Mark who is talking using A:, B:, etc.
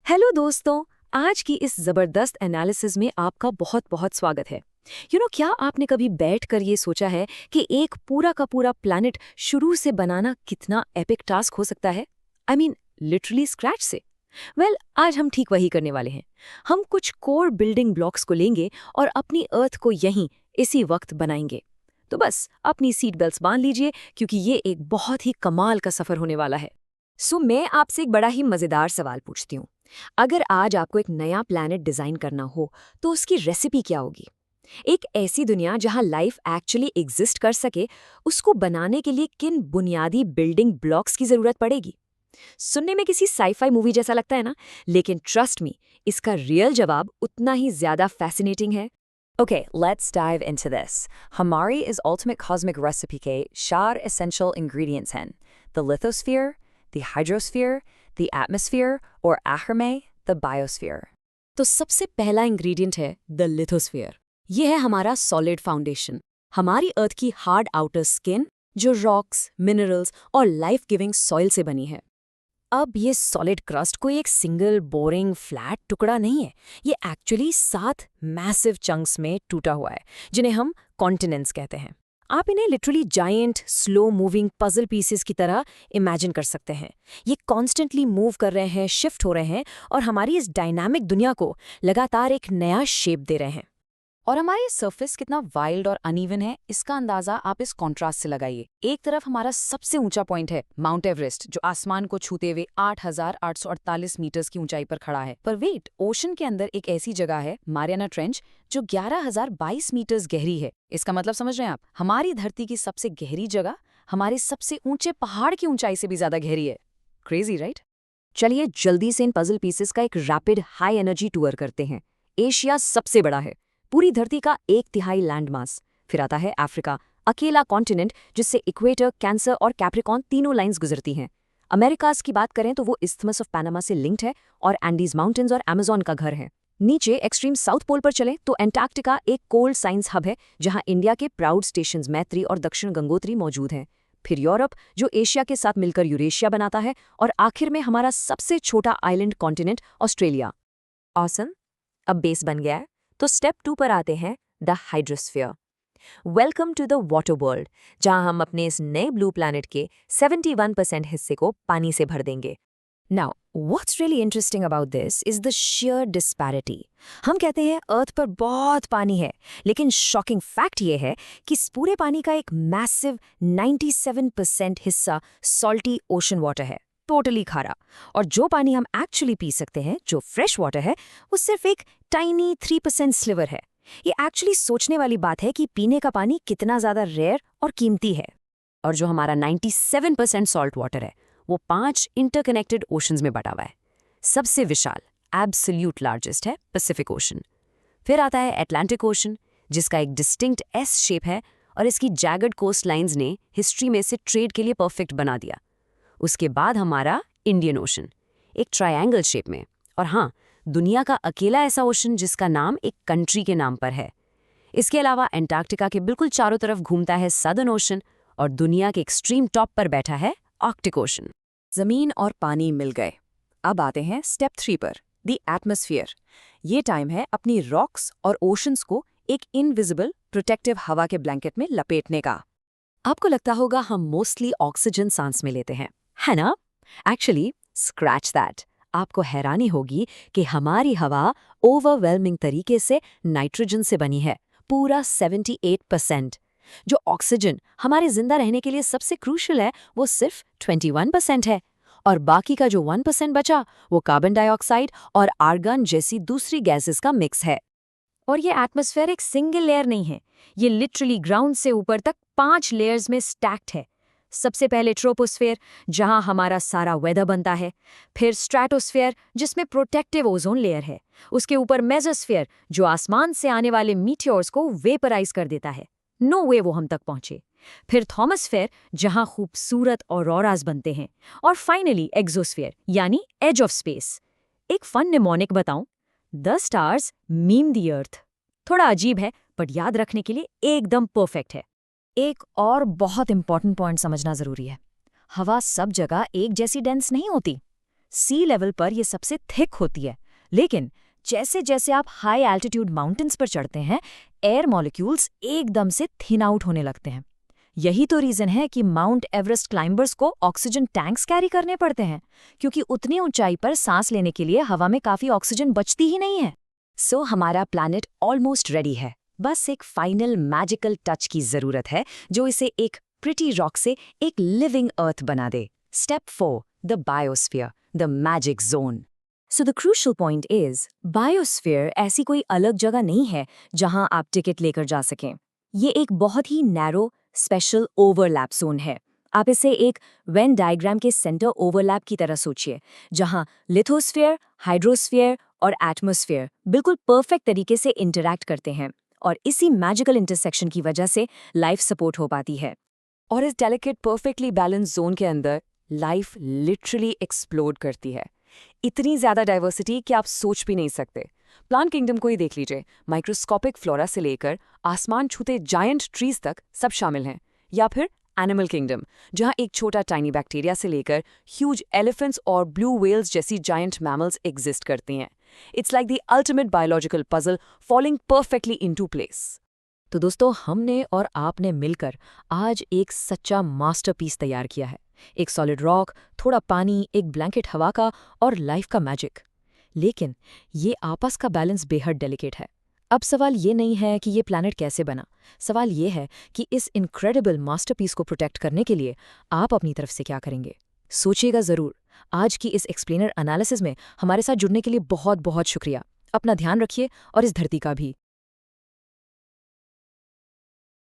A: Hello दोस्तों। आज की इस जबरदस्त एनालिसिस में आपका बहुत बहुत स्वागत है। क्या आपने कभी बैठकर ये सोचा है कि एक पूरा का पूरा प्लैनेट शुरू से बनाना कितना एपिक टास्क हो सकता है? आई मीन लिटरली स्क्रैच से। आज हम ठीक वही करने वाले हैं। हम कुछ कोर बिल्डिंग ब्लॉक्स को लेंगे और अपनी अर्थ को यहीं इसी वक्त बनाएंगे। तो बस अपनी सीट बेल्ट्स बांध लीजिए, क्योंकि ये एक बहुत ही कमाल का सफर होने वाला है। मैं आपसे एक बड़ा ही मजेदार सवाल पूछती हूँ। अगर आज आपको एक नया प्लैनेट डिजाइन करना हो तो उसकी रेसिपी क्या होगी? एक ऐसी दुनिया जहां लाइफ एक्चुअली एग्जिस्ट कर सके, उसको बनाने के लिए किन बुनियादी बिल्डिंग ब्लॉक्स की जरूरत पड़ेगी? सुनने में किसी साईफाई मूवी जैसा लगता है ना, लेकिन ट्रस्ट मी, इसका रियल जवाब उतना ही ज्यादा फैसिनेटिंग है।
B: Okay, let's dive into this. हमारी is ultimate cosmic recipe के 4 essential ingredients हैं: the lithosphere, the hydrosphere, the atmosphere, और आखिर में the biosphere.
A: तो सबसे पहला इंग्रेडिएंट है द लिथोस्फीयर। यह है हमारा सॉलिड फाउंडेशन, हमारी अर्थ की हार्ड आउटर स्किन, जो रॉक्स, मिनरल्स और लाइफ गिविंग सॉइल से बनी है। अब ये सॉलिड क्रस्ट कोई एक सिंगल बोरिंग फ्लैट टुकड़ा नहीं है। ये एक्चुअली 7 मैसिव चंक्स में टूटा हुआ है, जिन्हें हम कॉन्टिनेंट्स कहते हैं। आप इन्हें literally giant slow moving puzzle pieces की तरह इमेजिन कर सकते हैं। ये कॉन्स्टेंटली मूव कर रहे हैं, शिफ्ट हो रहे हैं और हमारी इस डायनामिक दुनिया को लगातार एक नया शेप दे रहे हैं।
B: और हमारी सरफेस कितना वाइल्ड और अनइवन है, इसका अंदाजा आप इस कॉन्ट्रास्ट से लगाइए। एक तरफ हमारा सबसे ऊंचा पॉइंट है माउंट एवरेस्ट, जो आसमान को छूते हुए 8,848 मीटर्स की ऊंचाई पर खड़ा है। पर वेट, ओशन के अंदर एक ऐसी जगह है मारियाना ट्रेंच, जो 11,022 मीटर्स गहरी है। इसका मतलब समझ रहे हैं आप? हमारी धरती की सबसे गहरी जगह हमारे सबसे ऊंचे पहाड़ की ऊंचाई से भी ज्यादा गहरी है। Crazy, right?
A: चलिए जल्दी से इन पजल पीसेस का एक रैपिड हाई एनर्जी टूर करते हैं। एशिया सबसे बड़ा है, पूरी धरती का 1/3 लैंड मास। फिर आता है अफ्रीका, अकेला कॉन्टिनेंट जिससे इक्वेटर, कैंसर और कैप्रिकॉर्न तीनों लाइंस गुजरती हैं। अमेरिकाज की बात करें तो वो इस्थमस ऑफ पैनामा से लिंक्ड है और एंडीज माउंटेन्स और अमेजोन का घर है। नीचे एक्सट्रीम साउथ पोल पर चलें तो एंटार्क्टिका एक कोल्ड साइंस हब है, जहां इंडिया के प्राउड स्टेशंस मैत्री और दक्षिण गंगोत्री मौजूद हैं। फिर यूरोप, जो एशिया के साथ मिलकर यूरेशिया बनाता है, और आखिर में हमारा सबसे छोटा आइलैंड कॉन्टिनेंट ऑस्ट्रेलिया। ऑसम, अब बेस बन गया है, तो स्टेप 2 पर आते हैं, the hydrosphere. Welcome to the water world, जहां हम अपने इस नए ब्लू प्लैनेट के 71% हिस्से को पानी से भर देंगे। Now what's really interesting about this is the share disparity. हम कहते हैं अर्थ पर बहुत पानी है, लेकिन शॉकिंग फैक्ट ये है कि इस पूरे पानी का एक मैसिव 97% हिस्सा सॉल्टी ओशन वाटर है, टोटली खारा। और जो पानी हम एक्चुअली पी सकते हैं, जो फ्रेश वाटर है, वो सिर्फ एक टाइनी 3% स्लिवर है। ये एक्चुअली सोचने वाली बात है कि पीने का पानी कितना ज्यादा रेयर और कीमती है। और जो हमारा 97% सॉल्ट वाटर है, वो 5 इंटरकनेक्टेड ओशंस में बटा हुआ है। सबसे विशाल, एब्सोल्यूट लार्जेस्ट है पैसिफिक ओशन। फिर आता है अटलांटिक ओशन, जिसका एक डिस्टिंक्ट एस शेप है और इसकी जैगड कोस्ट लाइन्स ने हिस्ट्री में इसे ट्रेड के लिए परफेक्ट बना दिया। उसके बाद हमारा इंडियन ओशन, एक ट्रायंगल शेप में। और हाँ, दुनिया का अकेला ऐसा ओशन जिसका नाम एक कंट्री के नाम पर है। इसके अलावा एंटार्क्टिका के बिल्कुल चारों तरफ घूमता है सदर्न ओशन, और दुनिया के एक्सट्रीम टॉप पर बैठा है आर्कटिक ओशन।
B: जमीन और पानी मिल गए। अब आते हैं स्टेप 3 पर, द एटमॉस्फेयर। ये टाइम है अपनी रॉक्स और ओशंस को एक इनविजिबल प्रोटेक्टिव हवा के ब्लैंकेट में लपेटने का।
A: आपको लगता होगा हम मोस्टली ऑक्सीजन सांस में लेते हैं, है ना? Actually scratch that. आपको हैरानी होगी कि हमारी हवा ओवरवेलमिंग तरीके से नाइट्रोजन से बनी है, पूरा 78%। जो ऑक्सीजन हमारे जिंदा रहने के लिए सबसे क्रूशियल है, वो सिर्फ 21% है। और बाकी का जो 1% बचा, वो कार्बन डाइऑक्साइड और आर्गन जैसी दूसरी गैसेस का मिक्स है। और ये एटमॉस्फेयर एक सिंगल लेयर नहीं है, ये लिटरली ग्राउंड से ऊपर तक 5 लेयर्स में स्टैक्ड है। सबसे पहले ट्रोपोस्फेयर, जहां हमारा सारा वेदर बनता है। फिर स्ट्रैटोस्फेयर, जिसमें प्रोटेक्टिव ओजोन लेयर है। उसके ऊपर मेसोस्फेयर, जो आसमान से आने वाले मीटियोर्स को वेपराइज कर देता है, नो वे वो हम तक पहुंचे। फिर थर्मोस्फेयर, जहां खूबसूरत ऑरोरास बनते हैं। और फाइनली एक्सोस्फेयर, यानी एज ऑफ स्पेस। एक फन निमोनिक बताऊं, the stars mean the earth. थोड़ा अजीब है, बट याद रखने के लिए एकदम परफेक्ट है। एक और बहुत इंपॉर्टेंट पॉइंट समझना जरूरी है, हवा सब जगह एक जैसी डेंस नहीं होती। सी लेवल पर ये सबसे थिक होती है, लेकिन जैसे जैसे आप हाई एल्टीट्यूड माउंटेन्स पर चढ़ते हैं, एयर मॉलिक्यूल्स एकदम से थिन आउट होने लगते हैं। यही तो रीजन है कि माउंट एवरेस्ट क्लाइंबर्स को ऑक्सीजन टैंक्स कैरी करने पड़ते हैं, क्योंकि उतनी ऊंचाई पर सांस लेने के लिए हवा में काफी ऑक्सीजन बचती ही नहीं है। सो हमारा प्लैनेट ऑलमोस्ट रेडी है, बस एक फाइनल मैजिकल टच की जरूरत है जो इसे एक प्रिटी रॉक से एक लिविंग अर्थ बना दे। Step 4, the biosphere, the magic zone. So the crucial point is, biosphere ऐसी कोई अलग जगह नहीं है जहां आप टिकट लेकर जा सकें। ये एक बहुत ही नैरो स्पेशल ओवरलैप जोन है। आप इसे एक वेन डायग्राम के सेंटर ओवरलैप की तरह सोचिए, जहां लिथोस्फीयर, हाइड्रोस्फीयर और एटमॉस्फेयर बिल्कुल परफेक्ट तरीके से इंटरैक्ट करते हैं, और इसी मैजिकल इंटरसेक्शन की वजह से लाइफ सपोर्ट हो पाती है।
B: और इस डेलिकेट परफेक्टली बैलेंस जोन के अंदर लाइफ लिटरली एक्सप्लोड करती है। इतनी ज्यादा डाइवर्सिटी कि आप सोच भी नहीं सकते। प्लांट किंगडम को ही देख लीजिए, माइक्रोस्कोपिक फ्लोरा से लेकर आसमान छूते जायंट ट्रीज तक सब शामिल हैं। या फिर एनिमल किंगडम, जहां एक छोटा टाइनी बैक्टीरिया से लेकर ह्यूज एलिफेंट्स और ब्लू व्हेल्स जैसी जायंट मैमल्स एग्जिस्ट करती हैं। It's like the ultimate biological puzzle falling perfectly into place.
A: तो दोस्तों, हमने और आपने मिलकर आज एक सच्चा मास्टरपीस तैयार किया है। एक सॉलिड रॉक, थोड़ा पानी, एक ब्लैंकेट हवा का और लाइफ का मैजिक। लेकिन ये आपस का बैलेंस बेहद डेलिकेट है। अब सवाल ये नहीं है कि ये प्लैनेट कैसे बना, सवाल ये है कि इस इनक्रेडिबल मास्टरपीस को प्रोटेक्ट करने के लिए आप अपनी तरफ से क्या करेंगे। सोचिएगा ज़रूर। आज की इस एक्सप्लेनर एनालिसिस में हमारे साथ जुड़ने के लिए बहुत बहुत शुक्रिया। अपना ध्यान रखिए और इस धरती का भी।